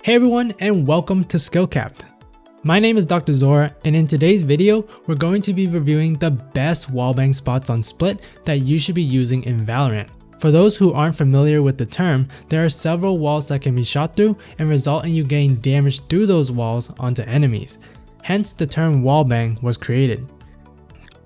Hey everyone, and welcome to SkillCapped. My name is Dr. Zora, and in today's video, we're going to be reviewing the best wallbang spots on Split that you should be using in Valorant. For those who aren't familiar with the term, there are several walls that can be shot through and result in you getting damage through those walls onto enemies. Hence, the term wallbang was created.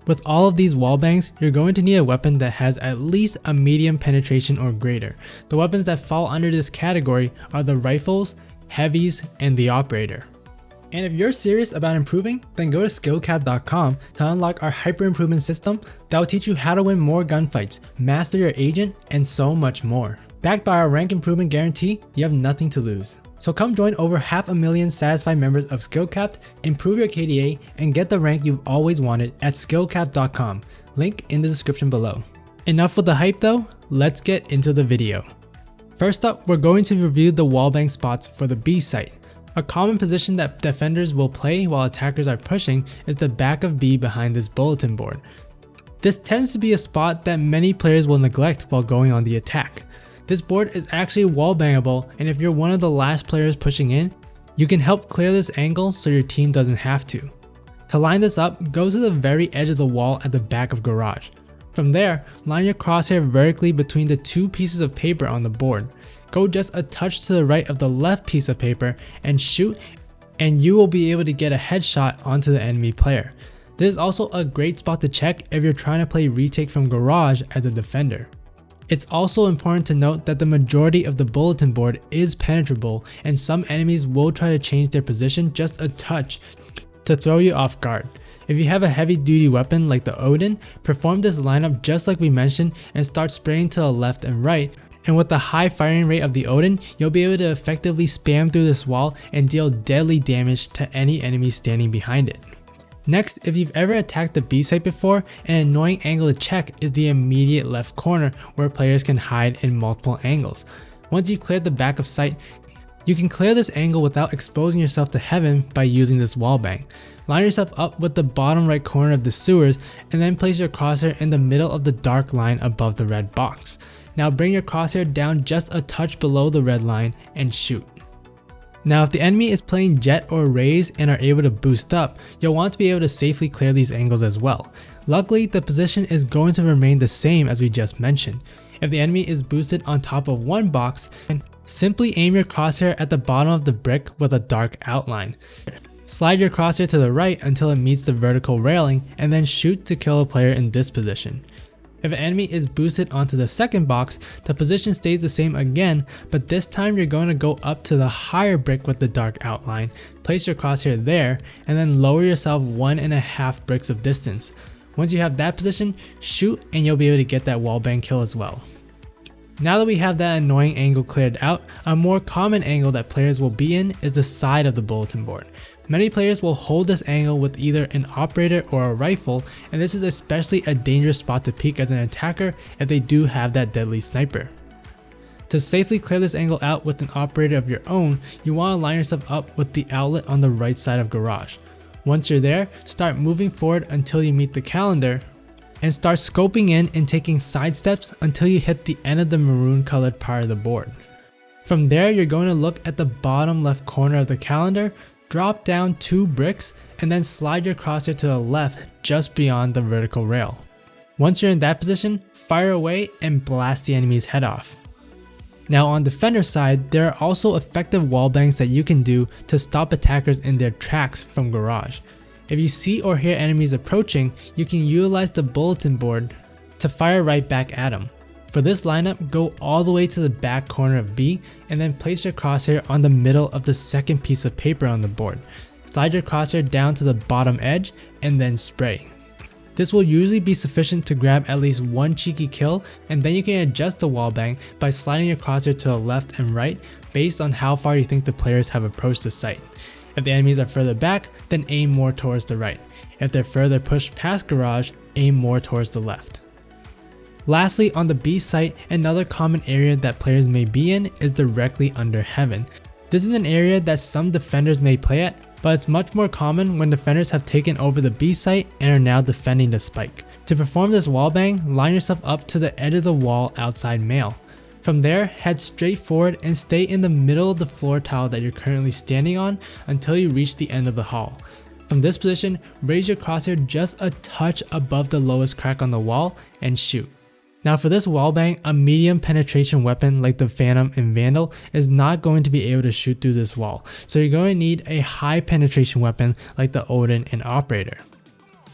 With all of these wallbangs, you're going to need a weapon that has at least a medium penetration or greater. The weapons that fall under this category are the rifles, heavies, and the operator. And if you're serious about improving, then go to SkillCapped.com to unlock our hyper improvement system that will teach you how to win more gunfights, master your agent, and so much more. Backed by our rank improvement guarantee, you have nothing to lose. So come join over 500,000 satisfied members of SkillCapped, improve your KDA, and get the rank you've always wanted at SkillCapped.com, link in the description below. Enough with the hype though, let's get into the video. First up, we're going to review the wallbang spots for the B site. A common position that defenders will play while attackers are pushing is the back of B behind this bulletin board. This tends to be a spot that many players will neglect while going on the attack. This board is actually wallbangable, and if you're one of the last players pushing in, you can help clear this angle so your team doesn't have to. To line this up, go to the very edge of the wall at the back of garage. From there, line your crosshair vertically between the two pieces of paper on the board. Go just a touch to the right of the left piece of paper and shoot, and you will be able to get a headshot onto the enemy player. This is also a great spot to check if you're trying to play retake from garage as a defender. It's also important to note that the majority of the bulletin board is penetrable, and some enemies will try to change their position just a touch to throw you off guard. If you have a heavy duty weapon like the Odin, perform this lineup just like we mentioned and start spraying to the left and right, and with the high firing rate of the Odin, you'll be able to effectively spam through this wall and deal deadly damage to any enemy standing behind it. Next, if you've ever attacked the B site before, an annoying angle to check is the immediate left corner where players can hide in multiple angles. Once you've cleared the back of sight, you can clear this angle without exposing yourself to heaven by using this wallbang. Line yourself up with the bottom right corner of the sewers and then place your crosshair in the middle of the dark line above the red box. Now bring your crosshair down just a touch below the red line and shoot. Now if the enemy is playing Jet or Raze and are able to boost up, you'll want to be able to safely clear these angles as well. Luckily, the position is going to remain the same as we just mentioned. If the enemy is boosted on top of one box, simply aim your crosshair at the bottom of the brick with a dark outline. Slide your crosshair to the right until it meets the vertical railing and then shoot to kill a player in this position. If an enemy is boosted onto the second box, the position stays the same again, but this time you're going to go up to the higher brick with the dark outline, place your crosshair there, and then lower yourself 1.5 bricks of distance. Once you have that position, shoot and you'll be able to get that wallbang kill as well. Now that we have that annoying angle cleared out, a more common angle that players will be in is the side of the bulletin board. Many players will hold this angle with either an operator or a rifle, and this is especially a dangerous spot to peek as an attacker if they do have that deadly sniper. To safely clear this angle out with an operator of your own, you want to line yourself up with the outlet on the right side of garage. Once you're there, start moving forward until you meet the calendar, and start scoping in and taking side steps until you hit the end of the maroon colored part of the board. From there, you're going to look at the bottom left corner of the calendar, drop down 2 bricks, and then slide your crosshair to the left just beyond the vertical rail. Once you're in that position, fire away and blast the enemy's head off. Now on defender side, there are also effective wallbangs that you can do to stop attackers in their tracks from garage. If you see or hear enemies approaching, you can utilize the bulletin board to fire right back at them. For this lineup, go all the way to the back corner of B and then place your crosshair on the middle of the second piece of paper on the board. Slide your crosshair down to the bottom edge and then spray. This will usually be sufficient to grab at least one cheeky kill, and then you can adjust the wallbang by sliding your crosshair to the left and right based on how far you think the players have approached the site. If the enemies are further back, then aim more towards the right. If they're further pushed past garage, aim more towards the left. Lastly, on the B site, another common area that players may be in is directly under heaven. This is an area that some defenders may play at, but it's much more common when defenders have taken over the B site and are now defending the spike. To perform this wallbang, line yourself up to the edge of the wall outside mail. From there, head straight forward and stay in the middle of the floor tile that you're currently standing on until you reach the end of the hall. From this position, raise your crosshair just a touch above the lowest crack on the wall and shoot. Now for this wallbang, a medium penetration weapon like the Phantom and Vandal is not going to be able to shoot through this wall, so you're going to need a high penetration weapon like the Odin and Operator.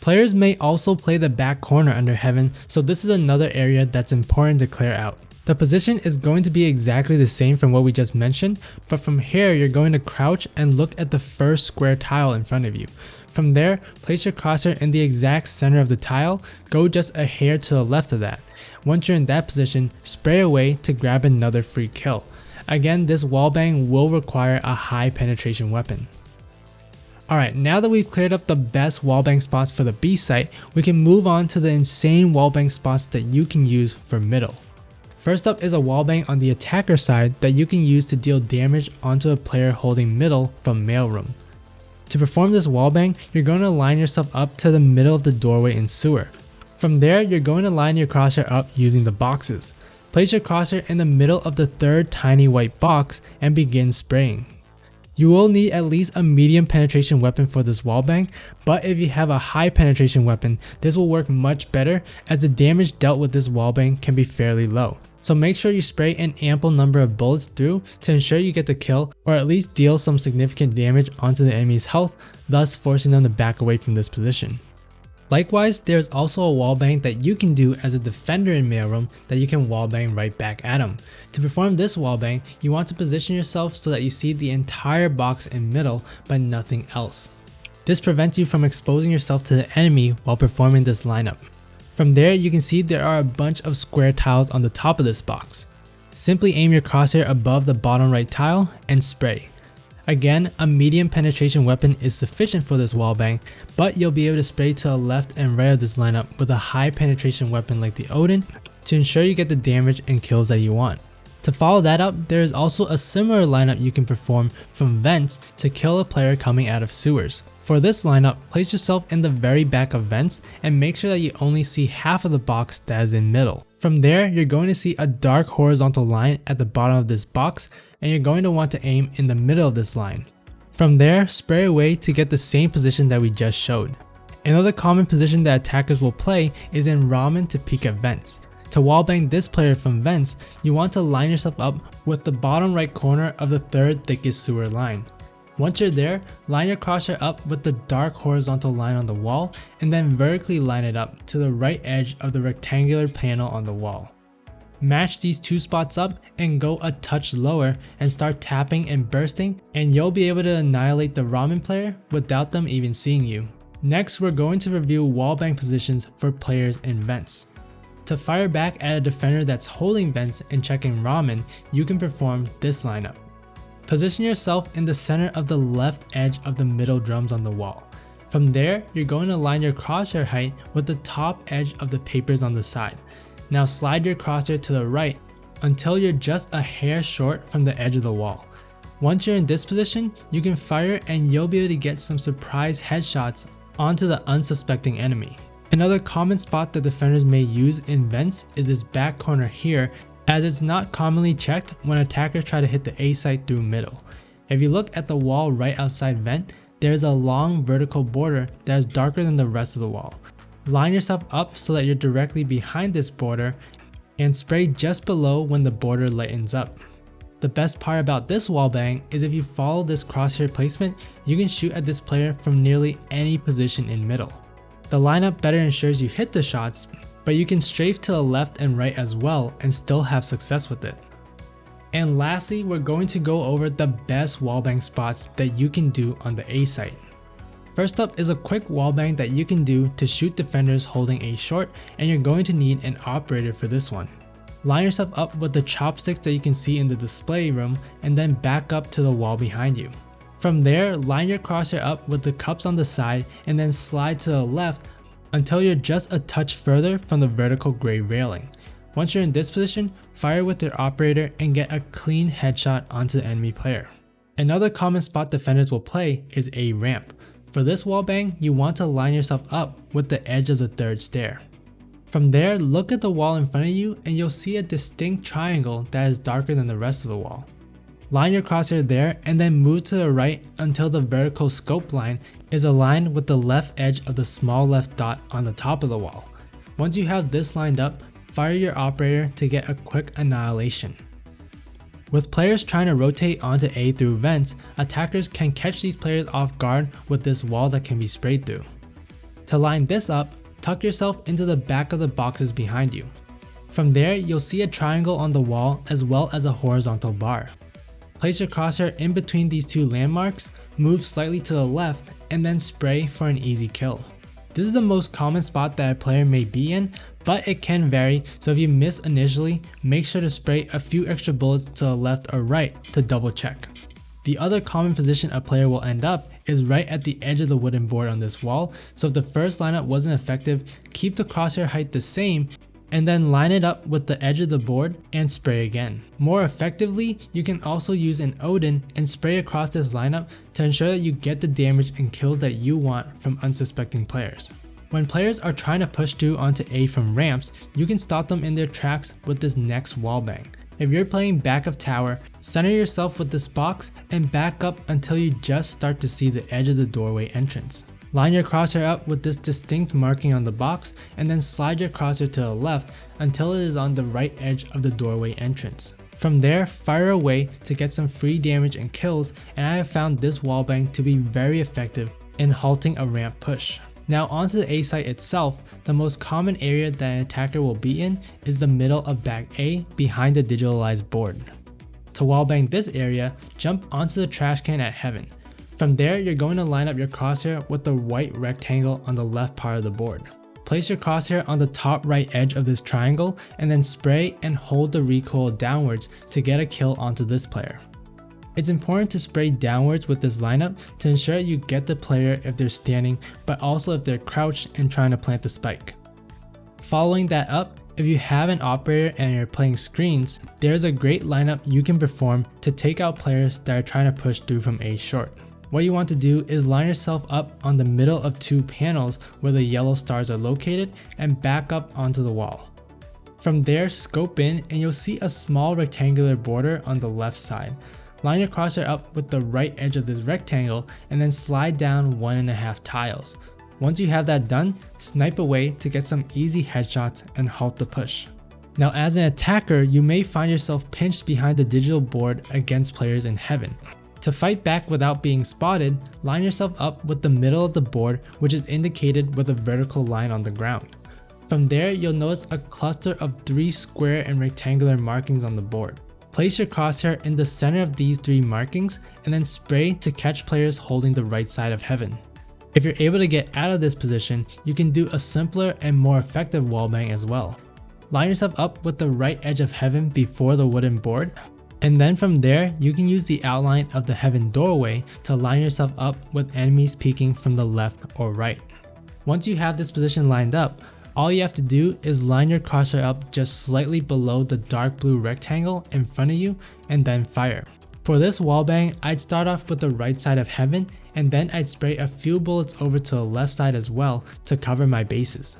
Players may also play the back corner under Heaven, so this is another area that's important to clear out. The position is going to be exactly the same from what we just mentioned, but from here you're going to crouch and look at the first square tile in front of you. From there, place your crosshair in the exact center of the tile, go just a hair to the left of that. Once you're in that position, spray away to grab another free kill. Again, this wallbang will require a high penetration weapon. Alright, now that we've cleared up the best wallbang spots for the B site, we can move on to the insane wallbang spots that you can use for middle. First up is a wallbang on the attacker side that you can use to deal damage onto a player holding middle from mailroom. To perform this wallbang, you're going to line yourself up to the middle of the doorway in sewer. From there, you're going to line your crosshair up using the boxes. Place your crosshair in the middle of the third tiny white box and begin spraying. You will need at least a medium penetration weapon for this wallbang, but if you have a high penetration weapon, this will work much better as the damage dealt with this wallbang can be fairly low. So make sure you spray an ample number of bullets through to ensure you get the kill or at least deal some significant damage onto the enemy's health, thus forcing them to back away from this position. Likewise, there's also a wallbang that you can do as a defender in mailroom that you can wallbang right back at him. To perform this wallbang, you want to position yourself so that you see the entire box in middle but nothing else. This prevents you from exposing yourself to the enemy while performing this lineup. From there, you can see there are a bunch of square tiles on the top of this box. Simply aim your crosshair above the bottom right tile and spray. Again, a medium penetration weapon is sufficient for this wallbang, but you'll be able to spray to the left and right of this lineup with a high penetration weapon like the Odin to ensure you get the damage and kills that you want. To follow that up, there is also a similar lineup you can perform from vents to kill a player coming out of sewers. For this lineup, place yourself in the very back of vents and make sure that you only see half of the box that is in middle. From there, you're going to see a dark horizontal line at the bottom of this box, and you're going to want to aim in the middle of this line. From there, spray away to get the same position that we just showed. Another common position that attackers will play is in ramen to peek at vents. To wallbang this player from vents, you want to line yourself up with the bottom right corner of the third thickest sewer line. Once you're there, line your crosshair up with the dark horizontal line on the wall and then vertically line it up to the right edge of the rectangular panel on the wall. Match these two spots up and go a touch lower and start tapping and bursting, and you'll be able to annihilate the ramen player without them even seeing you. Next, we're going to review wallbang positions for players in vents. To fire back at a defender that's holding vents and checking ramen, you can perform this lineup. Position yourself in the center of the left edge of the middle drums on the wall. From there, you're going to line your crosshair height with the top edge of the papers on the side. Now slide your crosshair to the right until you're just a hair short from the edge of the wall. Once you're in this position, you can fire and you'll be able to get some surprise headshots onto the unsuspecting enemy. Another common spot that defenders may use in vents is this back corner here, as it's not commonly checked when attackers try to hit the A site through middle. If you look at the wall right outside vent, there's a long vertical border that is darker than the rest of the wall. Line yourself up so that you're directly behind this border and spray just below when the border lightens up. The best part about this wallbang is if you follow this crosshair placement, you can shoot at this player from nearly any position in middle. The lineup better ensures you hit the shots, but you can strafe to the left and right as well and still have success with it. And lastly, we're going to go over the best wallbang spots that you can do on the A site. First up is a quick wallbang that you can do to shoot defenders holding A short, and you're going to need an operator for this one. Line yourself up with the chopsticks that you can see in the display room and then back up to the wall behind you. From there, line your crosshair up with the cups on the side and then slide to the left until you're just a touch further from the vertical gray railing. Once you're in this position, fire with your operator and get a clean headshot onto the enemy player. Another common spot defenders will play is a ramp. For this wallbang, you want to line yourself up with the edge of the third stair. From there, look at the wall in front of you and you'll see a distinct triangle that is darker than the rest of the wall. Line your crosshair there and then move to the right until the vertical scope line is aligned with the left edge of the small left dot on the top of the wall. Once you have this lined up, fire your operator to get a quick annihilation. With players trying to rotate onto A through vents, attackers can catch these players off guard with this wall that can be sprayed through. To line this up, tuck yourself into the back of the boxes behind you. From there, you'll see a triangle on the wall as well as a horizontal bar. Place your crosshair in between these two landmarks, move slightly to the left, and then spray for an easy kill. This is the most common spot that a player may be in, but it can vary, so if you miss initially, make sure to spray a few extra bullets to the left or right to double check. The other common position a player will end up is right at the edge of the wooden board on this wall, so if the first lineup wasn't effective, keep the crosshair height the same and then line it up with the edge of the board and spray again. More effectively, you can also use an Odin and spray across this lineup to ensure that you get the damage and kills that you want from unsuspecting players. When players are trying to push through onto A from ramps, you can stop them in their tracks with this next wallbang. If you're playing back of tower, center yourself with this box and back up until you just start to see the edge of the doorway entrance. Line your crosshair up with this distinct marking on the box and then slide your crosshair to the left until it is on the right edge of the doorway entrance. From there, fire away to get some free damage and kills, and I have found this wallbang to be very effective in halting a ramp push. Now onto the A site itself, the most common area that an attacker will be in is the middle of back A behind the digitalized board. To wallbang this area, jump onto the trash can at heaven. From there, you're going to line up your crosshair with the white rectangle on the left part of the board. Place your crosshair on the top right edge of this triangle and then spray and hold the recoil downwards to get a kill onto this player. It's important to spray downwards with this lineup to ensure you get the player if they're standing, but also if they're crouched and trying to plant the spike. Following that up, if you have an operator and you're playing screens, there's a great lineup you can perform to take out players that are trying to push through from A short. What you want to do is line yourself up on the middle of two panels where the yellow stars are located and back up onto the wall. From there, scope in and you'll see a small rectangular border on the left side. Line your crosshair up with the right edge of this rectangle and then slide down 1.5 tiles. Once you have that done, snipe away to get some easy headshots and halt the push. Now as an attacker, you may find yourself pinched behind the digital board against players in heaven. To fight back without being spotted, line yourself up with the middle of the board, which is indicated with a vertical line on the ground. From there, you'll notice a cluster of 3 square and rectangular markings on the board. Place your crosshair in the center of these 3 markings and then spray to catch players holding the right side of heaven. If you're able to get out of this position, you can do a simpler and more effective wallbang as well. Line yourself up with the right edge of heaven before the wooden board. And then from there, you can use the outline of the heaven doorway to line yourself up with enemies peeking from the left or right. Once you have this position lined up, all you have to do is line your crosshair up just slightly below the dark blue rectangle in front of you and then fire. For this wallbang, I'd start off with the right side of heaven and then I'd spray a few bullets over to the left side as well to cover my bases.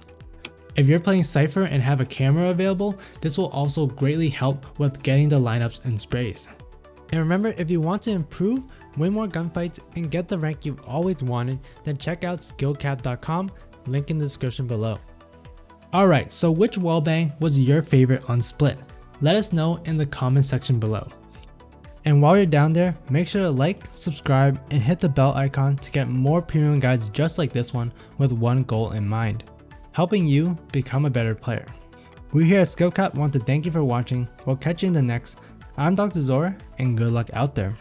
If you're playing Cypher and have a camera available, this will also greatly help with getting the lineups and sprays. And remember, if you want to improve, win more gunfights, and get the rank you've always wanted, then check out SkillCapped.com, link in the description below. Alright, so which wallbang was your favorite on Split? Let us know in the comment section below. And while you're down there, make sure to like, subscribe, and hit the bell icon to get more premium guides just like this one with one goal in mind: helping you become a better player. We here at SkillCapped want to thank you for watching. We'll catch you in the next. I'm Dr. Zora, and good luck out there.